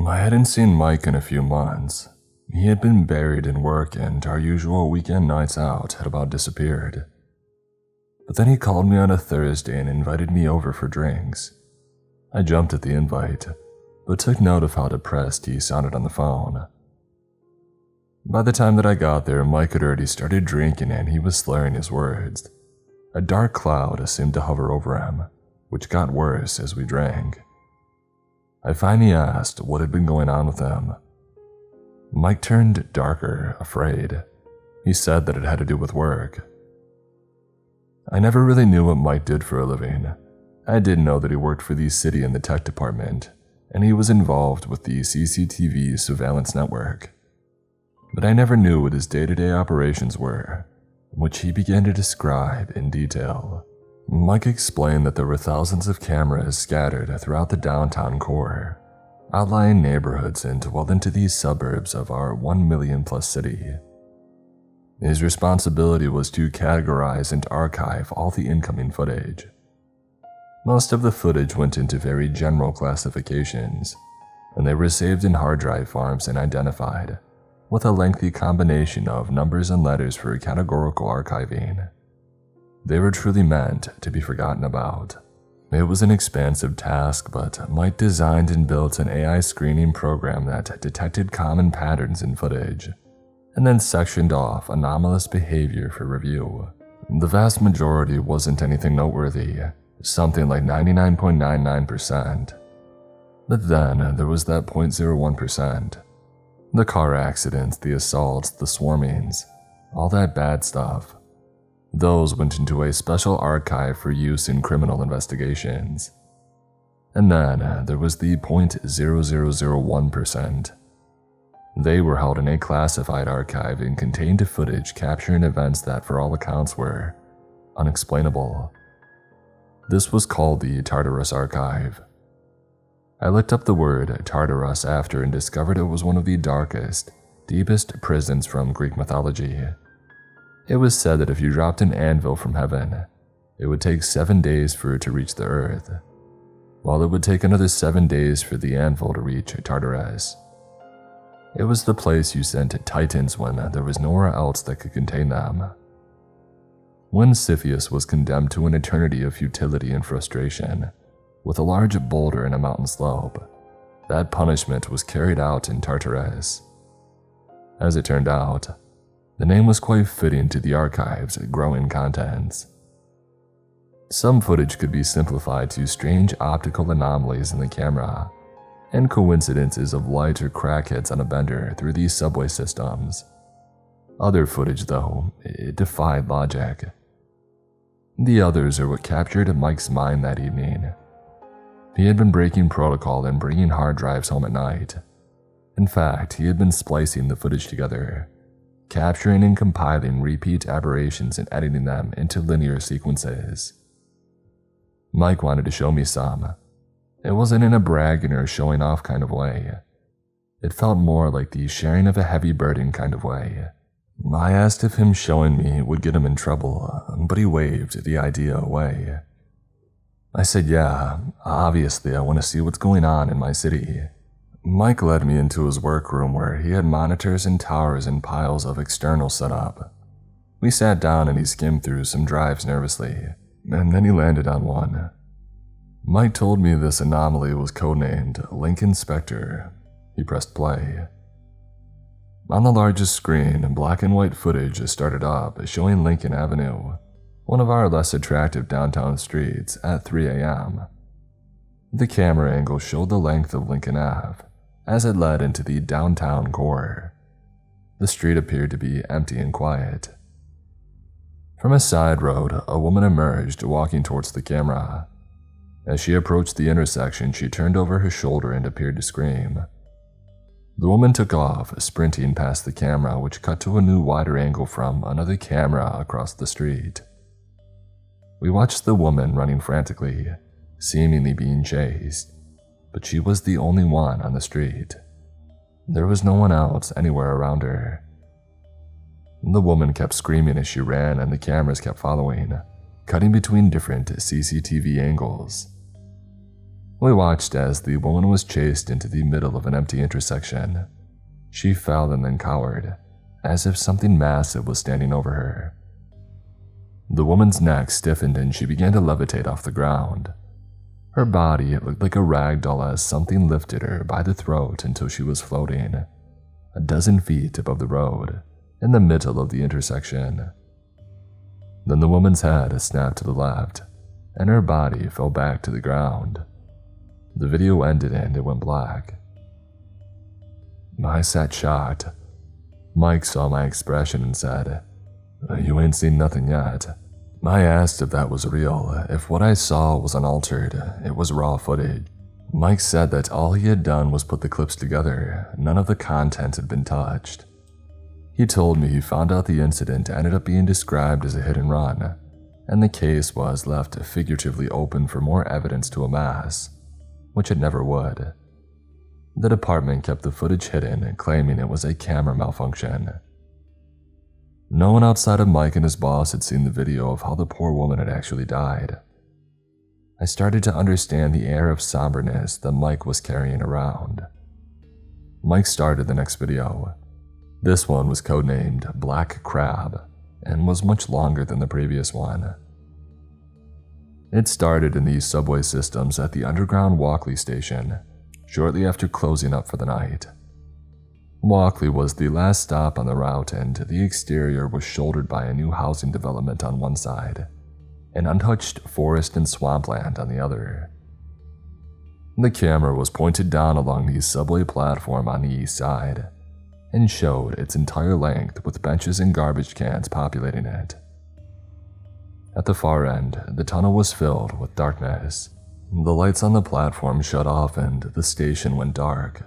I hadn't seen Mike in a few months. He had been buried in work and our usual weekend nights out had about disappeared. But then he called me on a Thursday and invited me over for drinks. I jumped at the invite, but took note of how depressed he sounded on the phone. By the time that I got there, Mike had already started drinking and he was slurring his words. A dark cloud seemed to hover over him, which got worse as we drank. I finally asked what had been going on with him. Mike turned darker, afraid. He said that it had to do with work. I never really knew what Mike did for a living. I did know that he worked for the city in the tech department, and he was involved with the CCTV surveillance network. But I never knew what his day-to-day operations were, which he began to describe in detail. Mike explained that there were thousands of cameras scattered throughout the downtown core, outlying neighborhoods and well into the suburbs of our 1 million plus city. His responsibility was to categorize and archive all the incoming footage. Most of the footage went into very general classifications, and they were saved in hard drive farms and identified, with a lengthy combination of numbers and letters for categorical archiving. They were truly meant to be forgotten about. It was an expansive task, but Mike designed and built an AI screening program that detected common patterns in footage, and then sectioned off anomalous behavior for review. The vast majority wasn't anything noteworthy, something like 99.99%. But then there was that 0.01%. The car accidents, the assaults, the swarmings, all that bad stuff. Those went into a special archive for use in criminal investigations. And then there was the 0.0001%. They were held in a classified archive and contained footage capturing events that for all accounts were unexplainable. This was called the Tartarus archive. I looked up the word Tartarus after and discovered it was one of the darkest, deepest prisons from Greek mythology. It was said that if you dropped an anvil from heaven, it would take 7 days for it to reach the earth, while it would take another 7 days for the anvil to reach Tartarus. It was the place you sent titans when there was nowhere else that could contain them. When Cepheus was condemned to an eternity of futility and frustration, with a large boulder in a mountain slope, that punishment was carried out in Tartarus. As it turned out, the name was quite fitting to the archive's growing contents. Some footage could be simplified to strange optical anomalies in the camera, and coincidences of light or crackheads on a bender through these subway systems. Other footage, though, it defied logic. The others are what captured Mike's mind that evening. He had been breaking protocol and bringing hard drives home at night. In fact, he had been splicing the footage together, capturing and compiling repeat aberrations and editing them into linear sequences. Mike wanted to show me some. It wasn't in a bragging or showing off kind of way. It felt more like the sharing of a heavy burden kind of way. I asked if him showing me would get him in trouble, but he waved the idea away. I said, yeah, obviously I want to see what's going on in my city. Mike led me into his workroom where he had monitors and towers and piles of externals set up. We sat down and he skimmed through some drives nervously, and then he landed on one. Mike told me this anomaly was codenamed Lincoln Spectre. He pressed play. On the largest screen, black and white footage started up showing Lincoln Avenue, one of our less attractive downtown streets, at 3 a.m. The camera angle showed the length of Lincoln Ave as it led into the downtown core. The street appeared to be empty and quiet. From a side road, a woman emerged, walking towards the camera. As she approached the intersection, she turned over her shoulder and appeared to scream. The woman took off, sprinting past the camera, which cut to a new wider angle from another camera across the street. We watched the woman running frantically, seemingly being chased, but she was the only one on the street. There was no one else anywhere around her. The woman kept screaming as she ran, and the cameras kept following, cutting between different CCTV angles. We watched as the woman was chased into the middle of an empty intersection. She fell and then cowered, as if something massive was standing over her. The woman's neck stiffened and she began to levitate off the ground. Her body looked like a rag doll as something lifted her by the throat until she was floating, a dozen feet above the road, in the middle of the intersection. Then the woman's head snapped to the left, and her body fell back to the ground. The video ended and it went black. I sat shocked. Mike saw my expression and said, "You ain't seen nothing yet." I asked if that was real, if what I saw was unaltered, it was raw footage. Mike said that all he had done was put the clips together, none of the content had been touched. He told me he found out the incident ended up being described as a hit and run, and the case was left figuratively open for more evidence to amass, which it never would. The department kept the footage hidden, claiming it was a camera malfunction. No one outside of Mike and his boss had seen the video of how the poor woman had actually died. I started to understand the air of somberness that Mike was carrying around. Mike started the next video. This one was codenamed Black Crab and was much longer than the previous one. It started in the subway systems at the underground Walkley station, shortly after closing up for the night. Walkley was the last stop on the route, and the exterior was shouldered by a new housing development on one side, and untouched forest and swampland on the other. The camera was pointed down along the subway platform on the east side, and showed its entire length with benches and garbage cans populating it. At the far end, the tunnel was filled with darkness. The lights on the platform shut off and the station went dark.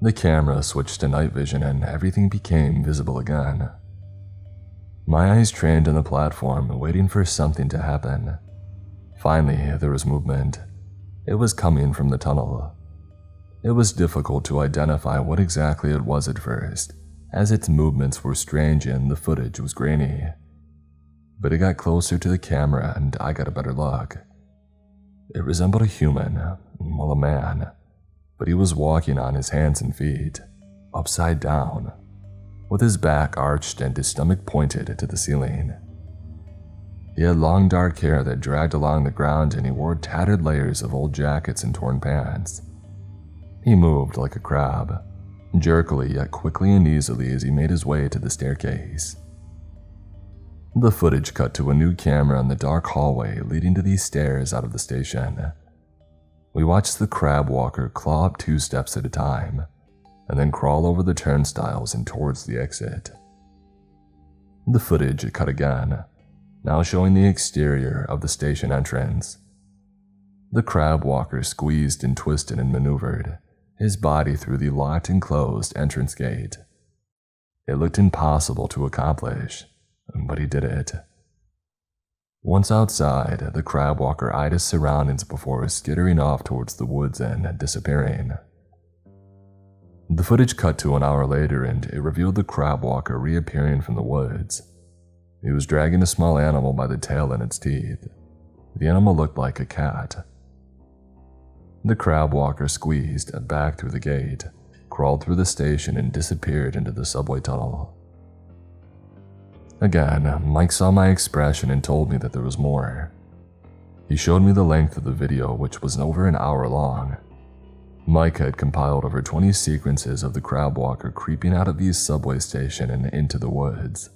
The camera switched to night vision and everything became visible again. My eyes trained on the platform, waiting for something to happen. Finally, there was movement. It was coming from the tunnel. It was difficult to identify what exactly it was at first, as its movements were strange and the footage was grainy. But it got closer to the camera and I got a better look. It resembled a human, well, a man, but he was walking on his hands and feet, upside down, with his back arched and his stomach pointed to the ceiling. He had long dark hair that dragged along the ground and he wore tattered layers of old jackets and torn pants. He moved like a crab, jerkily yet quickly and easily as he made his way to the staircase. The footage cut to a new camera in the dark hallway leading to these stairs out of the station. We watched the crab walker claw up 2 steps at a time, and then crawl over the turnstiles and towards the exit. The footage cut again, now showing the exterior of the station entrance. The crab walker squeezed and twisted and maneuvered, his body through the locked and closed entrance gate. It looked impossible to accomplish, but he did it. Once outside, the crab walker eyed his surroundings before skittering off towards the woods and disappearing. The footage cut to an hour later and it revealed the crab walker reappearing from the woods. He was dragging a small animal by the tail in its teeth. The animal looked like a cat. The crab walker squeezed back through the gate, crawled through the station and disappeared into the subway tunnel. Again, Mike saw my expression and told me that there was more. He showed me the length of the video, which was over an hour long. Mike had compiled over 20 sequences of the crab walker creeping out of the subway station and into the woods.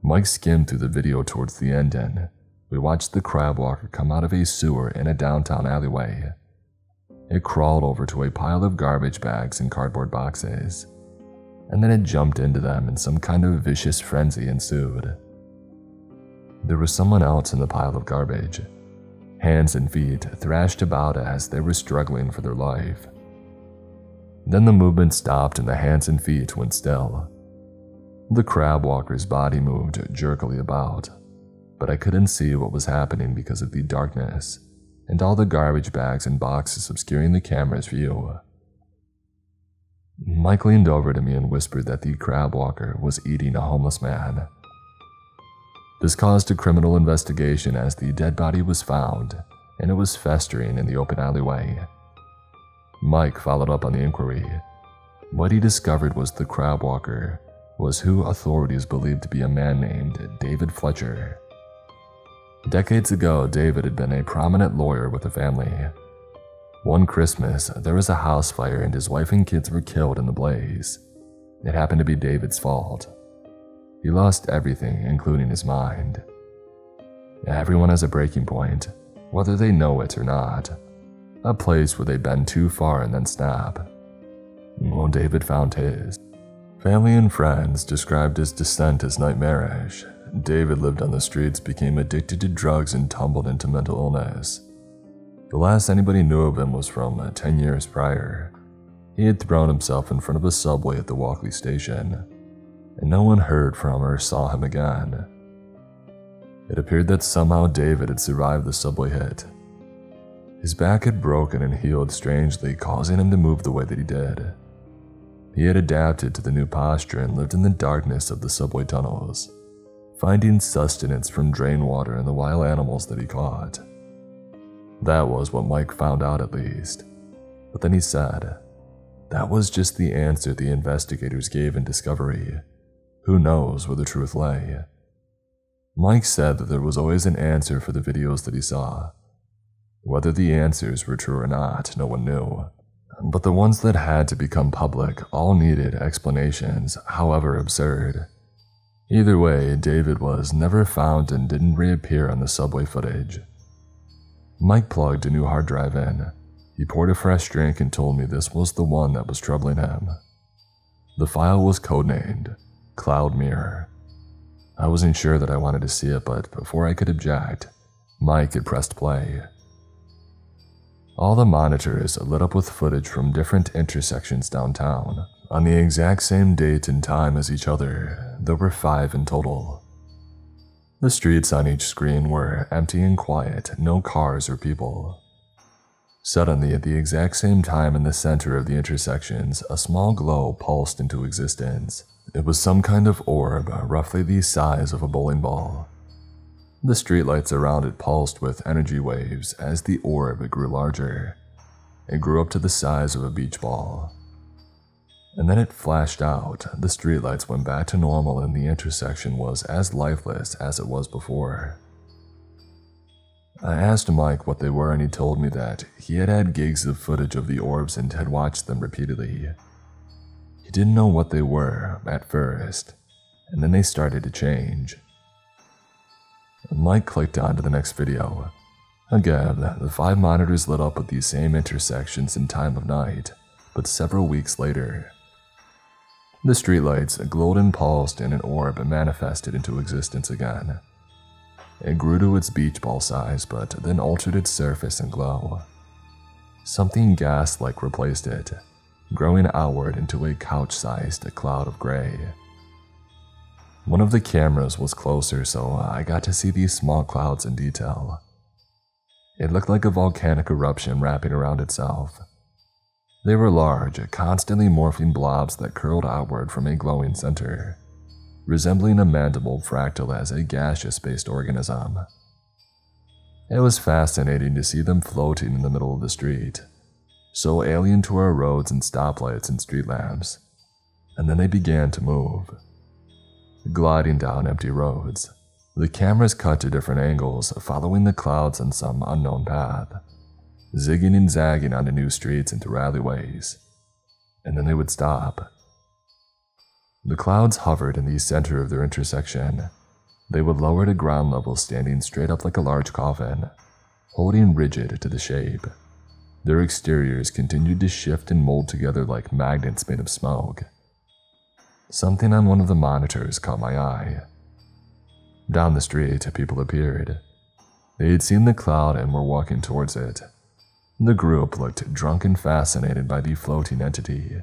Mike skimmed through the video towards the end and we watched the crab walker come out of a sewer in a downtown alleyway. It crawled over to a pile of garbage bags and cardboard boxes, and then it jumped into them and some kind of vicious frenzy ensued. There was someone else in the pile of garbage. Hands and feet thrashed about as they were struggling for their life. Then the movement stopped and the hands and feet went still. The crab walker's body moved jerkily about, but I couldn't see what was happening because of the darkness and all the garbage bags and boxes obscuring the camera's view. Mike leaned over to me and whispered that the crab walker was eating a homeless man. This caused a criminal investigation as the dead body was found and it was festering in the open alleyway. Mike followed up on the inquiry. What he discovered was the crab walker was who authorities believed to be a man named David Fletcher. Decades ago, David had been a prominent lawyer with a family. One Christmas, there was a house fire and his wife and kids were killed in the blaze. It happened to be David's fault. He lost everything, including his mind. Everyone has a breaking point, whether they know it or not. A place where they bend too far and then snap. Well, David found his. Family and friends described his descent as nightmarish. David lived on the streets, became addicted to drugs, and tumbled into mental illness. The last anybody knew of him was from 10 years prior. He had thrown himself in front of a subway at the Walkley station, and no one heard from or saw him again. It appeared that somehow David had survived the subway hit. His back had broken and healed strangely, causing him to move the way that he did. He had adapted to the new posture and lived in the darkness of the subway tunnels, finding sustenance from drain water and the wild animals that he caught. That was what Mike found out, at least. But then he said, that was just the answer the investigators gave in Discovery. Who knows where the truth lay? Mike said that there was always an answer for the videos that he saw. Whether the answers were true or not, no one knew. But the ones that had to become public all needed explanations, however absurd. Either way, David was never found and didn't reappear on the subway footage. Mike plugged a new hard drive in. He poured a fresh drink and told me this was the one that was troubling him. The file was codenamed Cloud Mirror. I wasn't sure that I wanted to see it, but before I could object, Mike had pressed play. All the monitors lit up with footage from different intersections downtown. On the exact same date and time as each other, there were 5 in total. The streets on each screen were empty and quiet, no cars or people. Suddenly, at the exact same time in the center of the intersections, a small glow pulsed into existence. It was some kind of orb, roughly the size of a bowling ball. The streetlights around it pulsed with energy waves as the orb grew larger. It grew up to the size of a beach ball. And then it flashed out. The streetlights went back to normal and the intersection was as lifeless as it was before. I asked Mike what they were and he told me that he had had gigs of footage of the orbs and had watched them repeatedly. He didn't know what they were at first, and then they started to change. Mike clicked on to the next video. Again, the 5 monitors lit up with these same intersections in time of night, but several weeks later. The streetlights glowed and pulsed and an orb manifested into existence again. It grew to its beach ball size, but then altered its surface and glow. Something gas-like replaced it, growing outward into a couch-sized cloud of gray. One of the cameras was closer, so I got to see these small clouds in detail. It looked like a volcanic eruption wrapping around itself. They were large, constantly morphing blobs that curled outward from a glowing center, resembling a mandible fractal as a gaseous-based organism. It was fascinating to see them floating in the middle of the street, so alien to our roads and stoplights and street lamps, and then they began to move. Gliding down empty roads, the cameras cut to different angles, following the clouds on some unknown path, zigging and zagging onto new streets and through alleyways, and then they would stop. The clouds hovered in the center of their intersection. They would lower to ground level, standing straight up like a large coffin, holding rigid to the shape. Their exteriors continued to shift and mold together like magnets made of smoke. Something on one of the monitors caught my eye. Down the street, people appeared. They had seen the cloud and were walking towards it. The group looked drunk and fascinated by the floating entity,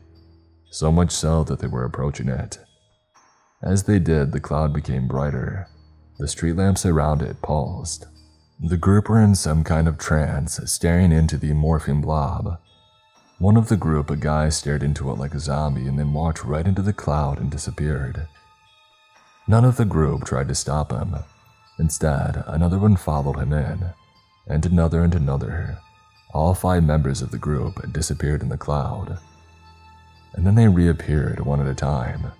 so much so that they were approaching it. As they did, the cloud became brighter. The street lamps around it pulsed. The group were in some kind of trance, staring into the morphing blob. One of the group, a guy, stared into it like a zombie and then walked right into the cloud and disappeared. None of the group tried to stop him. Instead, another one followed him in, and another and another. All 5 members of the group disappeared in the cloud. And then they reappeared one at a time.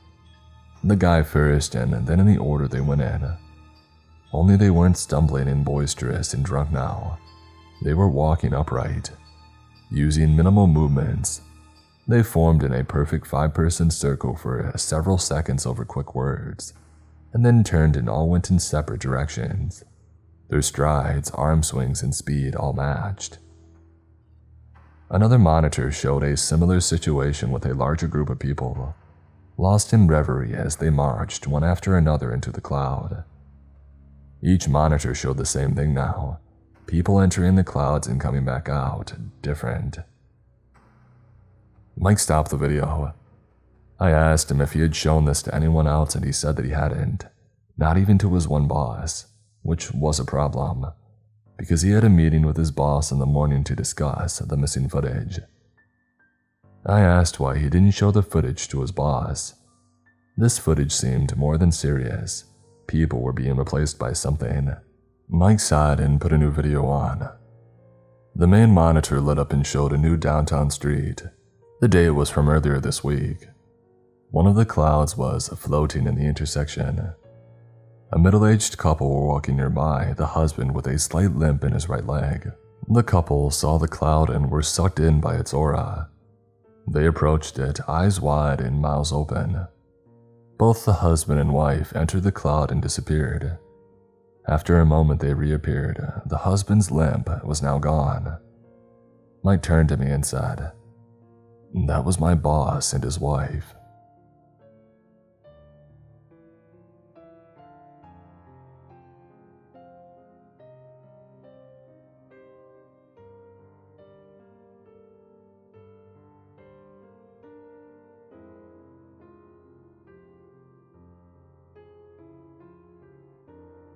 The guy first, and then in the order they went in. Only they weren't stumbling and boisterous and drunk now. They were walking upright, using minimal movements. They formed in a perfect 5-person circle for several seconds over quick words, and then turned and all went in separate directions. Their strides, arm swings, and speed all matched. Another monitor showed a similar situation with a larger group of people, lost in reverie as they marched one after another into the cloud. Each monitor showed the same thing now, people entering the clouds and coming back out, different. Mike stopped the video. I asked him if he had shown this to anyone else, and he said that he hadn't, not even to his one boss, which was a problem, because he had a meeting with his boss in the morning to discuss the missing footage. I asked why he didn't show the footage to his boss. This footage seemed more than serious. People were being replaced by something. Mike sighed and put a new video on. The main monitor lit up and showed a new downtown street. The date was from earlier this week. One of the clouds was floating in the intersection. A middle-aged couple were walking nearby, the husband with a slight limp in his right leg. The couple saw the cloud and were sucked in by its aura. They approached it, eyes wide and mouths open. Both the husband and wife entered the cloud and disappeared. After a moment they reappeared. The husband's limp was now gone. Mike turned to me and said, "That was my boss and his wife."